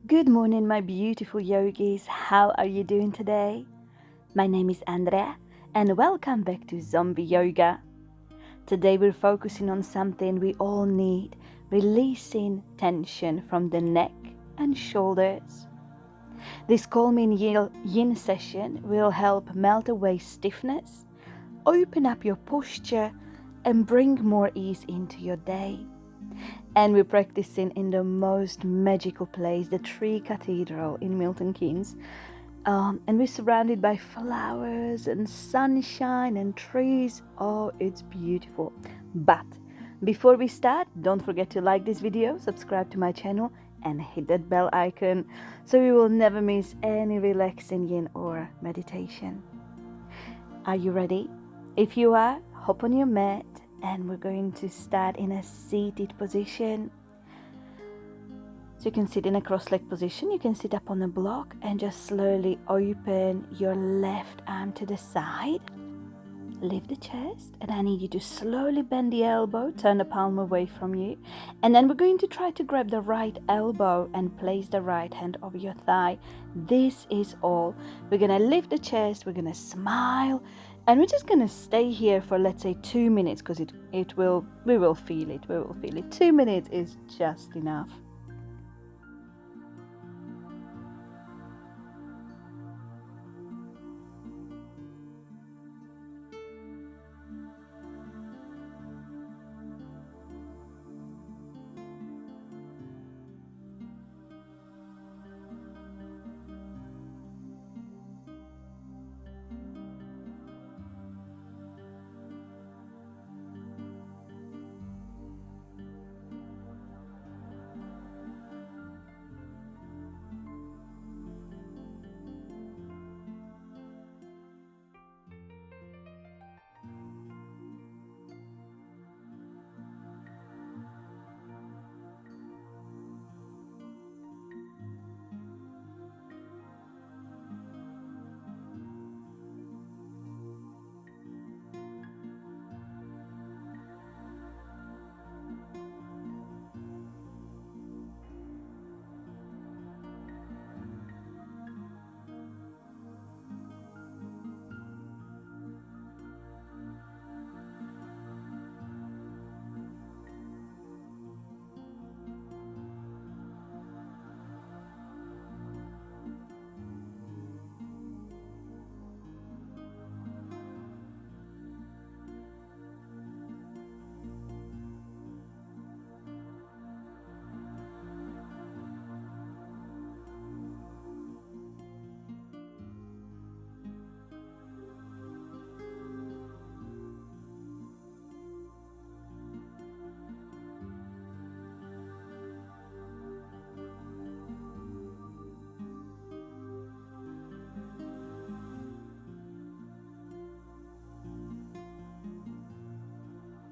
Good morning, my beautiful yogis. How are you doing today? My name is Andrea, and welcome back to Zombie Yoga. Today we're focusing on something we all need, releasing tension from the neck and shoulders. This calming yin session will help melt away stiffness, open up your posture, and bring more ease into your day. And we're practicing in the most magical place, the Tree Cathedral in Milton Keynes. And we're surrounded by flowers and sunshine and trees. Oh, it's beautiful. But before we start, don't forget to like this video, subscribe to my channel, and hit that bell icon so you will never miss any relaxing yin or meditation. Are you ready? If you are, hop on your mat and we're going to start in a seated position. So you can sit in a cross-legged position, you can sit up on a block and just slowly open your left arm to the side. Lift the chest, and I need you to slowly bend the elbow, turn the palm away from you, and then we're going to try to grab the right elbow and place the right hand over your thigh. This is all. We're gonna lift the chest, we're gonna smile, and we're just gonna stay here for, let's say, 2 minutes, because we will feel it. 2 minutes is just enough.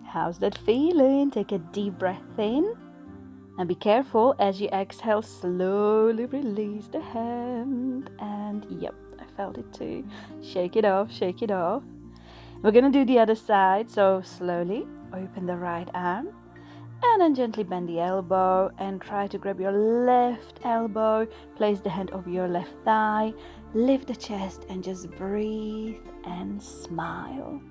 How's that feeling? Take a deep breath in. And be careful as you exhale, slowly release the hand. And yep, I felt it too. Shake it off, shake it off. We're gonna do the other side. So slowly open the right arm and then gently bend the elbow and try to grab your left elbow. Place the hand over your left thigh. Lift the chest and just breathe and smile.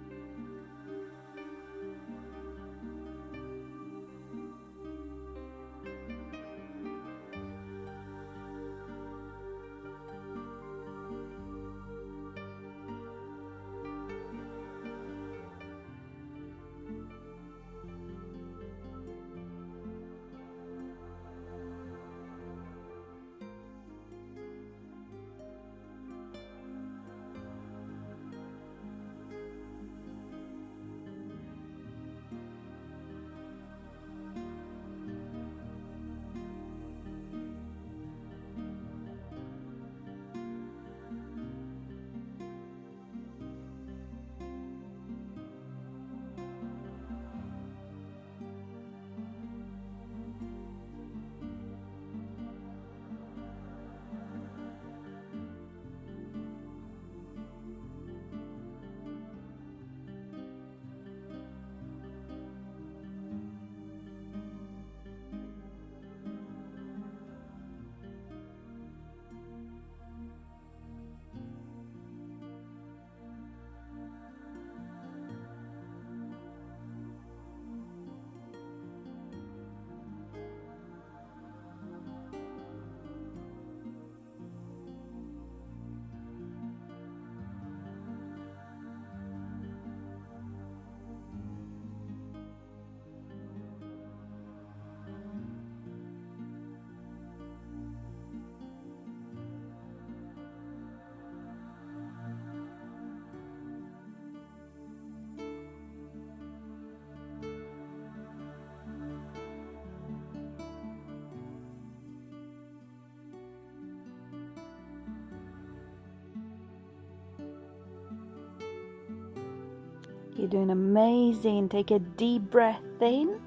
You're doing amazing. Take a deep breath in.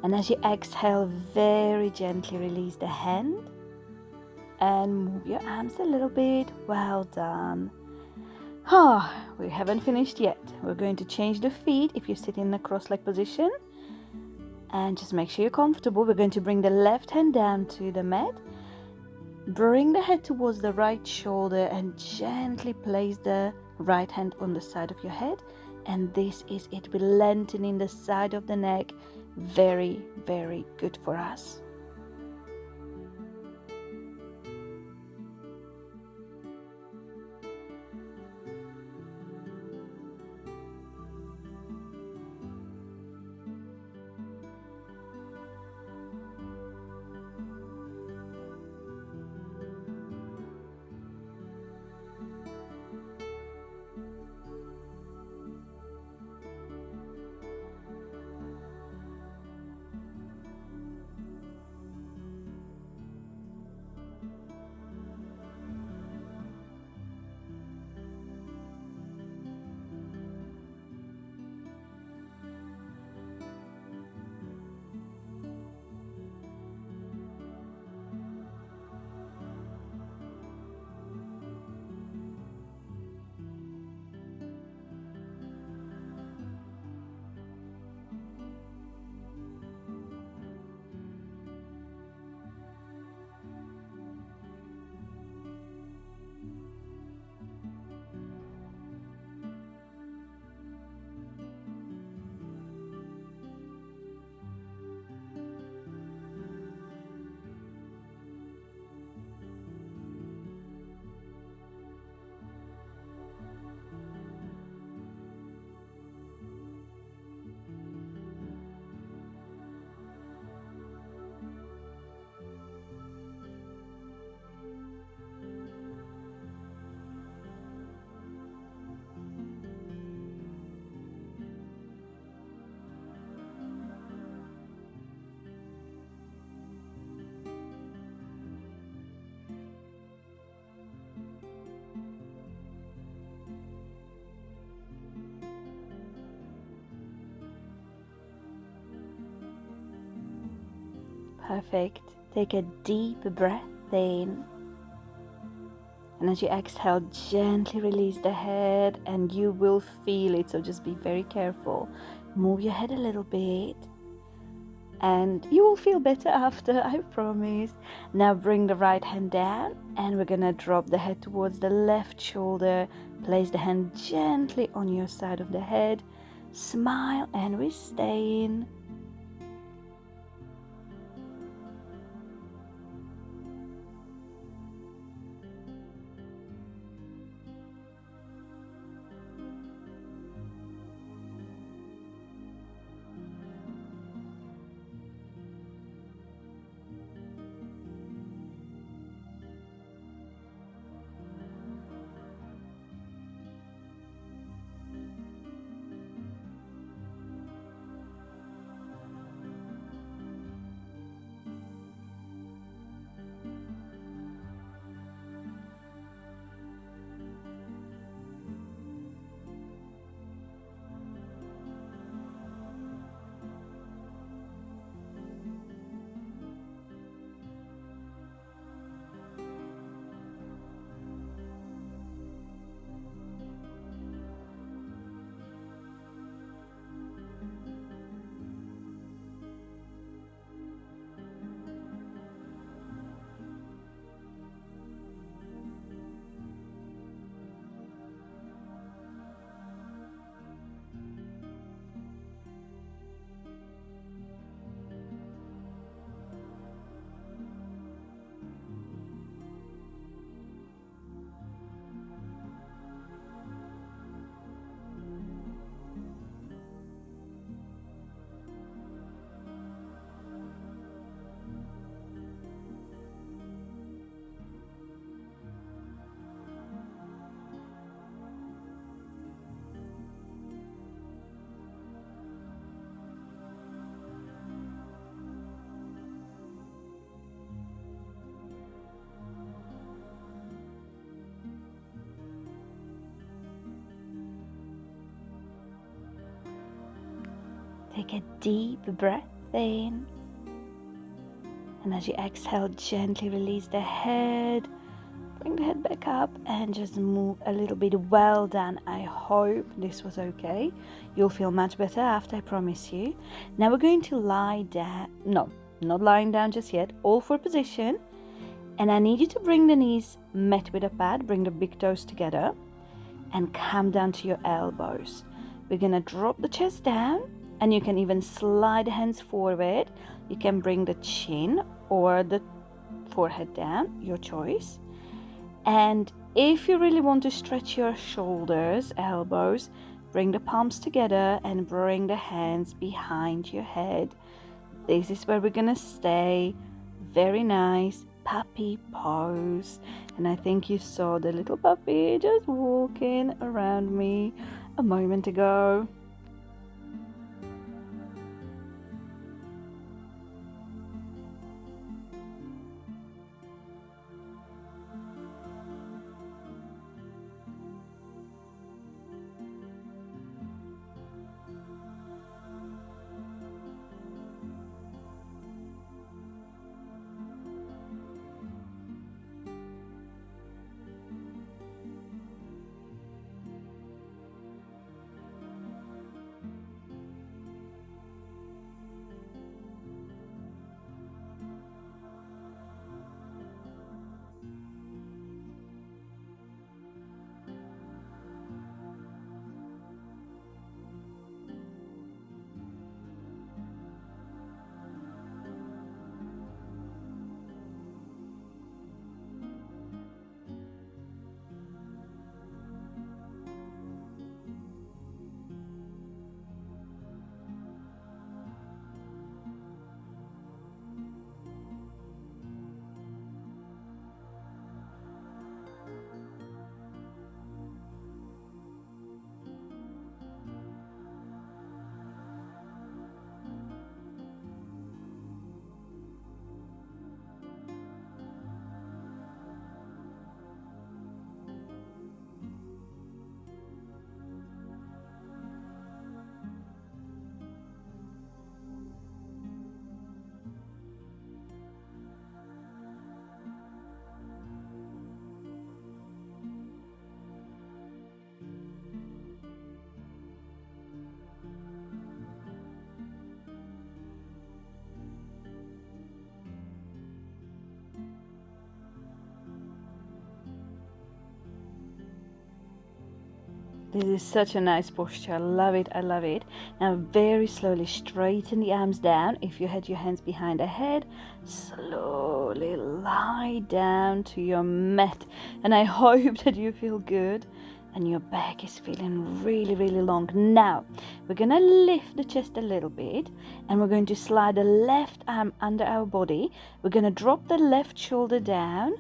And as you exhale, very gently release the hand and move your arms a little bit. Well done. We haven't finished yet. We're going to change the feet if you're sitting in a cross-leg position. And just make sure you're comfortable. We're going to bring the left hand down to the mat. Bring the head towards the right shoulder and gently place the right hand on the side of your head. And this is it. We're lengthening the side of the neck. Very, very good for us. Perfect. Take a deep breath in. And as you exhale, gently release the head and you will feel it. So just be very careful. Move your head a little bit. And you will feel better after, I promise. Now bring the right hand down and we're gonna drop the head towards the left shoulder. Place the hand gently on your side of the head. Smile and we stay in. Take a deep breath in. And as you exhale, gently release the head. Bring the head back up and just move a little bit. Well done. I hope this was okay. You'll feel much better after, I promise you. Now we're going to lie down. No, not lying down just yet. All four position. And I need you to bring the knees met with a pad. Bring the big toes together and come down to your elbows. We're going to drop the chest down, and you can even slide the hands forward. You can bring the chin or the forehead down, your choice. And if you really want to stretch your shoulders, elbows, bring the palms together and bring the hands behind your head. This is where we're gonna stay. Very nice puppy pose. And I think you saw the little puppy just walking around me a moment ago. This is such a nice posture. I love it. I love it. Now very slowly straighten the arms down. If you had your hands behind the head, slowly lie down to your mat. And I hope that you feel good and your back is feeling really, really long. Now we're gonna lift the chest a little bit and we're going to slide the left arm under our body. We're gonna drop the left shoulder down.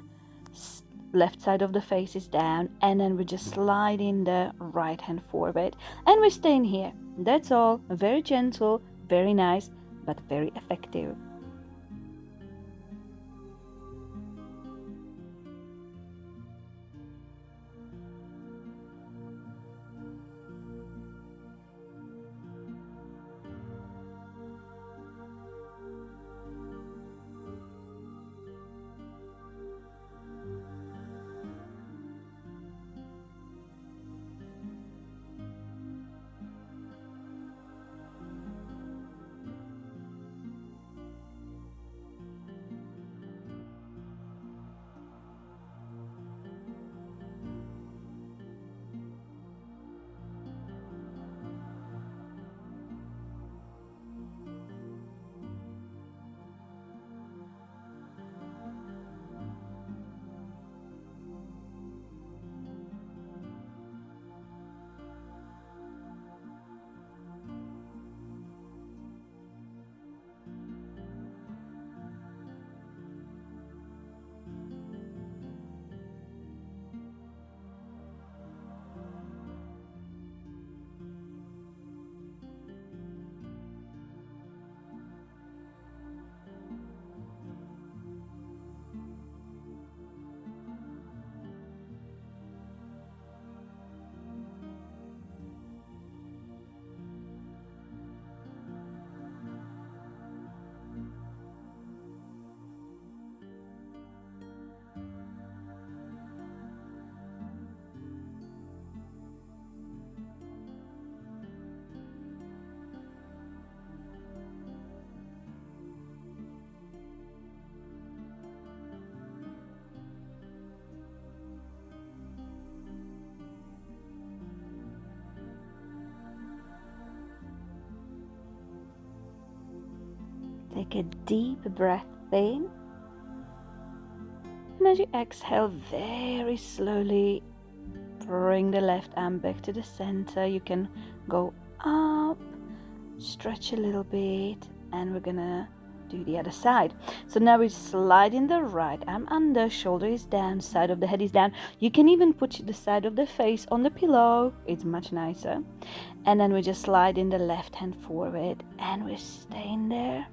Left side of the face is down, and then we just slide in the right hand forward and we're staying here. That's all. Very gentle, very nice, but very effective. Take a deep breath in. And as you exhale, very slowly bring the left arm back to the center. You can go up, stretch a little bit, and we're gonna do the other side. So now we're sliding the right arm under, shoulder is down, side of the head is down. You can even put the side of the face on the pillow, it's much nicer. And then we're just sliding the left hand forward and we're staying there.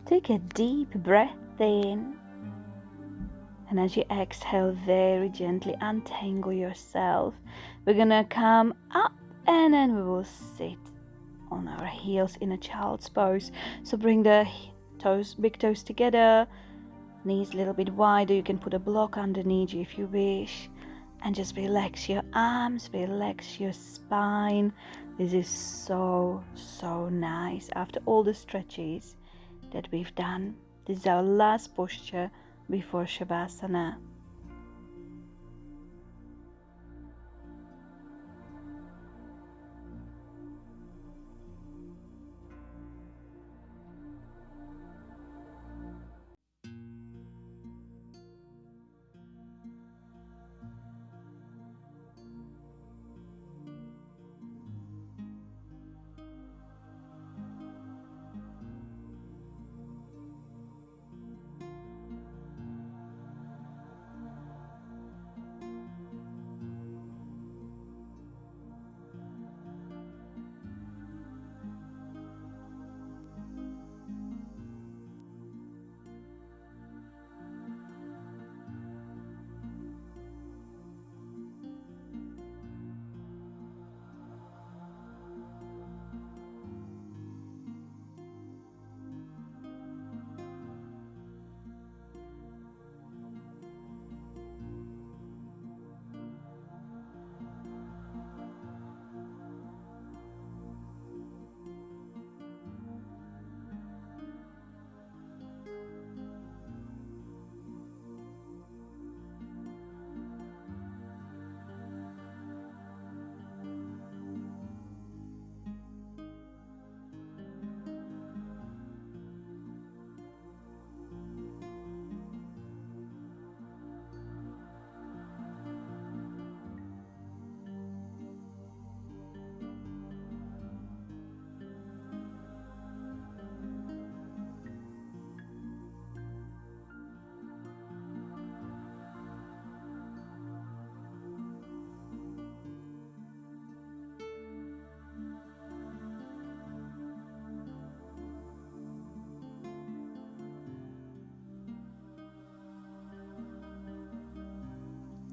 Take a deep breath in. And as you exhale, very gently untangle yourself. We're gonna come up and then we will sit on our heels in a child's pose. So bring the toes, big toes together, knees a little bit wider. You can put a block underneath you if you wish. And just relax your arms, relax your spine. This is so, so nice after all the stretches that we've done. This is our last posture before Shavasana.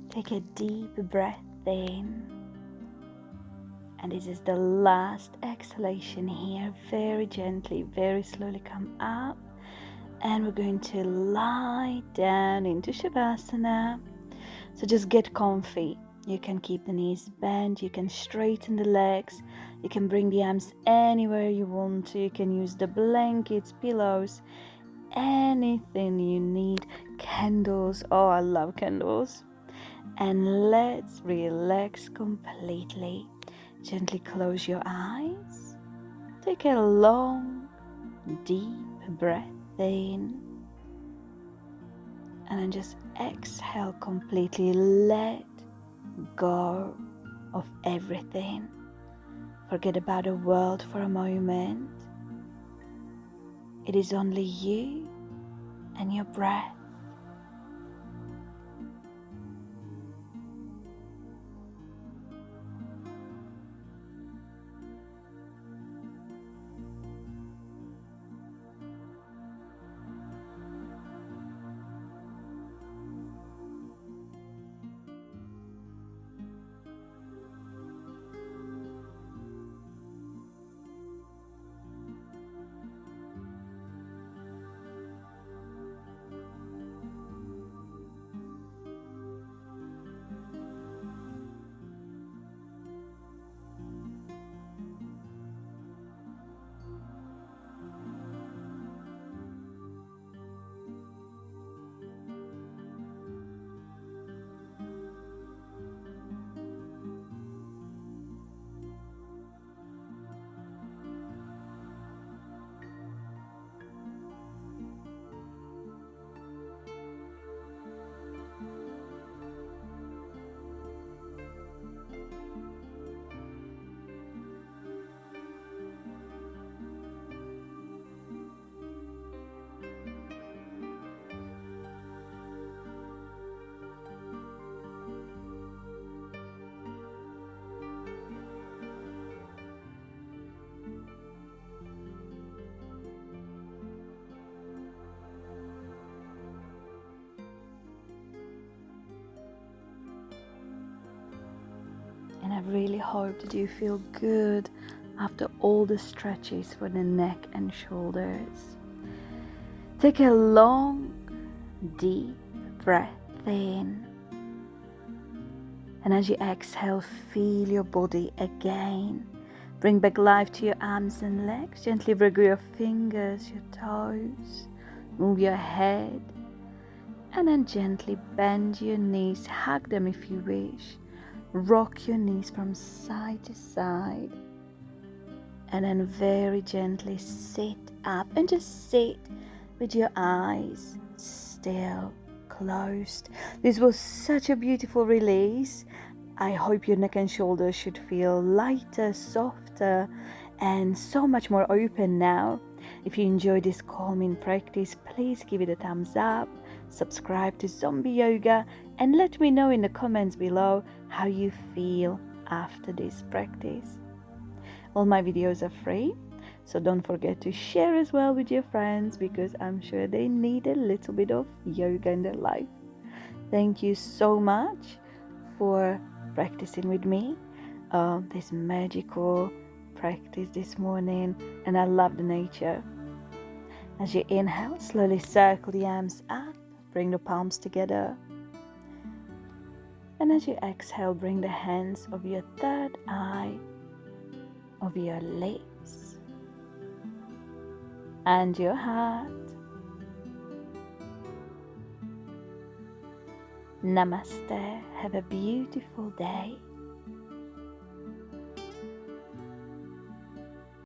Take a deep breath in. And this is the last exhalation here. Very gently, very slowly come up. And we're going to lie down into Shavasana. So just get comfy. You can keep the knees bent. You can straighten the legs. You can bring the arms anywhere you want to. You can use the blankets, pillows, anything you need. Candles. Oh, I love candles. And let's relax completely. Gently close your eyes. Take a long, deep breath in. And then just exhale completely. Let go of everything. Forget about the world for a moment. It is only you and your breath. And I really hope that you feel good after all the stretches for the neck and shoulders. Take a long, deep breath in. And as you exhale, feel your body again. Bring back life to your arms and legs. Gently wiggle your fingers, your toes. Move your head. And then gently bend your knees. Hug them if you wish. Rock your knees from side to side. And then very gently sit up and just sit with your eyes still closed. This was such a beautiful release. I hope your neck and shoulders should feel lighter, softer, and so much more open now. If you enjoyed this calming practice, please give it a thumbs up, subscribe to Zombie Yoga, and let me know in the comments below how you feel after this practice. All my videos are free, so don't forget to share as well with your friends because I'm sure they need a little bit of yoga in their life. Thank you so much for practicing with me this magical practice this morning, and I love the nature. As you inhale, slowly circle the arms up, bring the palms together. And as you exhale, bring the hands over your third eye, over your lips, and your heart. Namaste. Have a beautiful day.